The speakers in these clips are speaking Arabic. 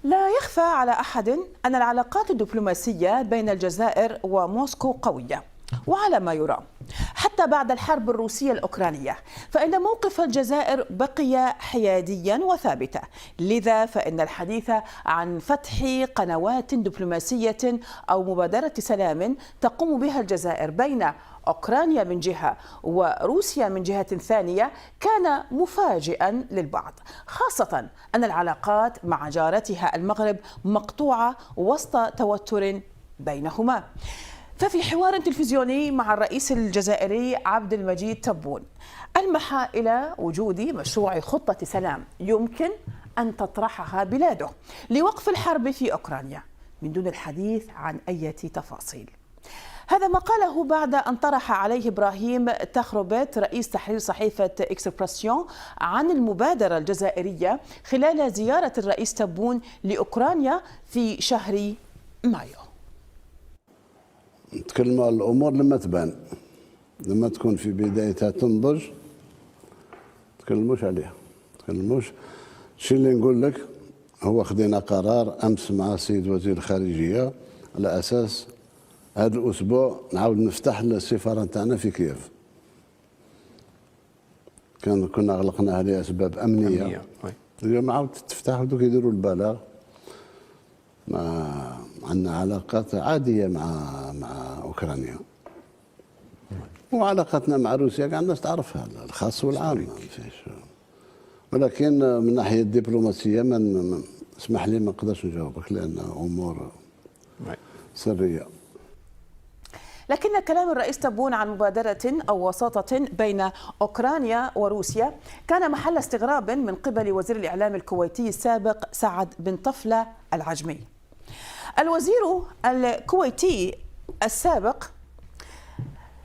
لا يخفى على أحد أن العلاقات الدبلوماسية بين الجزائر وموسكو قوية، وعلى ما يرام حتى بعد الحرب الروسية الأوكرانية فإن موقف الجزائر بقي حياديا وثابتا. لذا فإن الحديث عن فتح قنوات دبلوماسية أو مبادرة سلام تقوم بها الجزائر بين أوكرانيا من جهة وروسيا من جهة ثانية كان مفاجئا للبعض، خاصة أن العلاقات مع جارتها المغرب مقطوعة وسط توتر بينهما. ففي حوار تلفزيوني مع الرئيس الجزائري عبد المجيد تبون ألمح إلى وجود مشروع خطة سلام يمكن أن تطرحها بلاده لوقف الحرب في أوكرانيا من دون الحديث عن أي تفاصيل. هذا ما قاله بعد أن طرح عليه إبراهيم تخربت رئيس تحرير صحيفة إكسبرسيون عن المبادرة الجزائرية خلال زيارة الرئيس تبون لأوكرانيا في شهر مايو. نتكلموا على الأمور لما تبان، لما تكون في بدايتها تنضج تكلموش عليها، تكلموش. الشيء اللي نقول لك هو خدينا قرار أمس مع السيد وزير الخارجية على أساس هذا الأسبوع نعاود نفتح السفارة نتاعنا في كييف. كنا غلقناها لأسباب أمنية. اليوم عاود تفتح ودوك يديروا البلاغ. عندنا علاقات عادية مع أوكرانيا. وعلاقتنا مع روسيا قاعد الناس تعرفها، الخاص والعام. ولكن من الناحية الدبلوماسية اسمح لي ما نقدرش نجاوبك لأن أمور سرية. لكن كلام الرئيس تبون عن مبادرة أو وساطة بين أوكرانيا وروسيا كان محل استغراب من قبل وزير الإعلام الكويتي السابق سعد بن طفلة العجمي. الوزير الكويتي السابق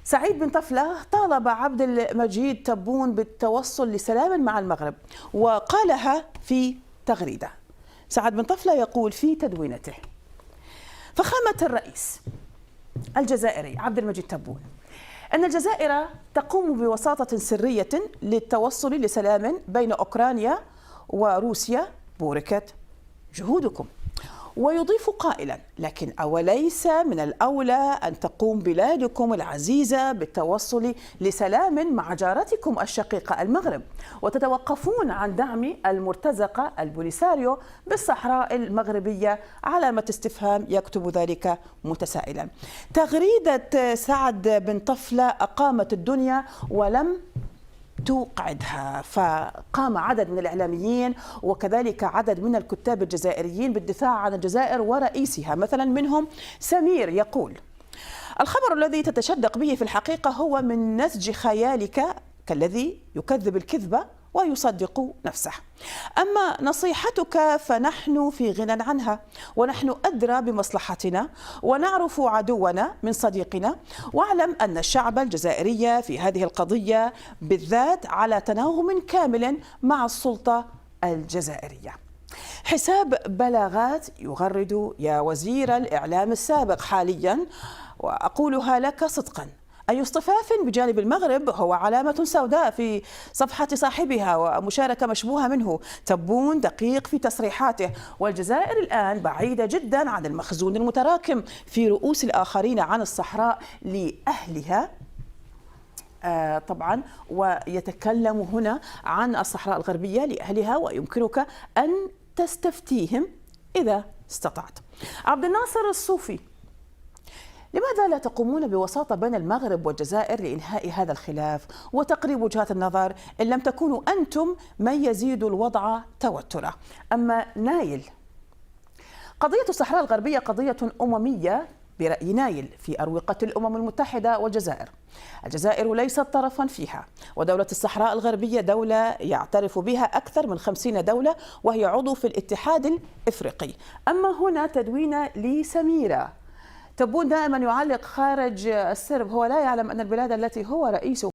سعيد بن طفلة طالب عبد المجيد تبون بالتوصل لسلام مع المغرب وقالها في تغريدة. سعد بن طفلة يقول في تدوينته: فخامة الرئيس الجزائري عبد المجيد تبون أن الجزائر تقوم بوساطة سرية للتوصل لسلام بين أوكرانيا وروسيا بوركت جهودكم. ويضيف قائلا: لكن أوليس من الأولى أن تقوم بلادكم العزيزة بالتوصل لسلام مع جارتكم الشقيقة المغرب وتتوقفون عن دعم المرتزقة البوليساريو بالصحراء المغربية؟ علامة استفهام يكتب ذلك متسائلا. تغريدة سعد بن طفلة أقامت الدنيا ولم توقعدها، فقام عدد من الإعلاميين وكذلك عدد من الكتاب الجزائريين بالدفاع عن الجزائر ورئيسها، مثلا منهم سمير يقول: الخبر الذي تتشدق به في الحقيقة هو من نسج خيالك كالذي يكذب الكذبة ويصدق نفسه. أما نصيحتك فنحن في غنى عنها، ونحن أدرى بمصلحتنا ونعرف عدونا من صديقنا، واعلم أن الشعب الجزائري في هذه القضية بالذات على تناغم كامل مع السلطة الجزائرية. حساب بلاغات يغرد يا وزير الإعلام السابق حاليا، وأقولها لك صدقا: أي اصطفاف بجانب المغرب هو علامة سوداء في صفحة صاحبها ومشاركة مشبوهة منه. تبون دقيق في تصريحاته، والجزائر الآن بعيدة جدا عن المخزون المتراكم في رؤوس الآخرين عن الصحراء لأهلها. طبعا ويتكلم هنا عن الصحراء الغربية لأهلها، ويمكنك أن تستفتيهم إذا استطعت. عبد الناصر الصوفي: لماذا لا تقومون بوساطة بين المغرب والجزائر لإنهاء هذا الخلاف وتقريب وجهات النظر إن لم تكونوا أنتم من يزيد الوضع توترا؟ أما نايل: قضية الصحراء الغربية قضية أممية برأي نايل في أروقة الأمم المتحدة والجزائر. الجزائر ليست طرفا فيها، ودولة الصحراء الغربية دولة يعترف بها أكثر من 50 دولة وهي عضو في الاتحاد الإفريقي. أما هنا تدوين لسميرة: تبون دائما يعلق خارج السرب، هو لا يعلم أن البلاد التي هو رئيسها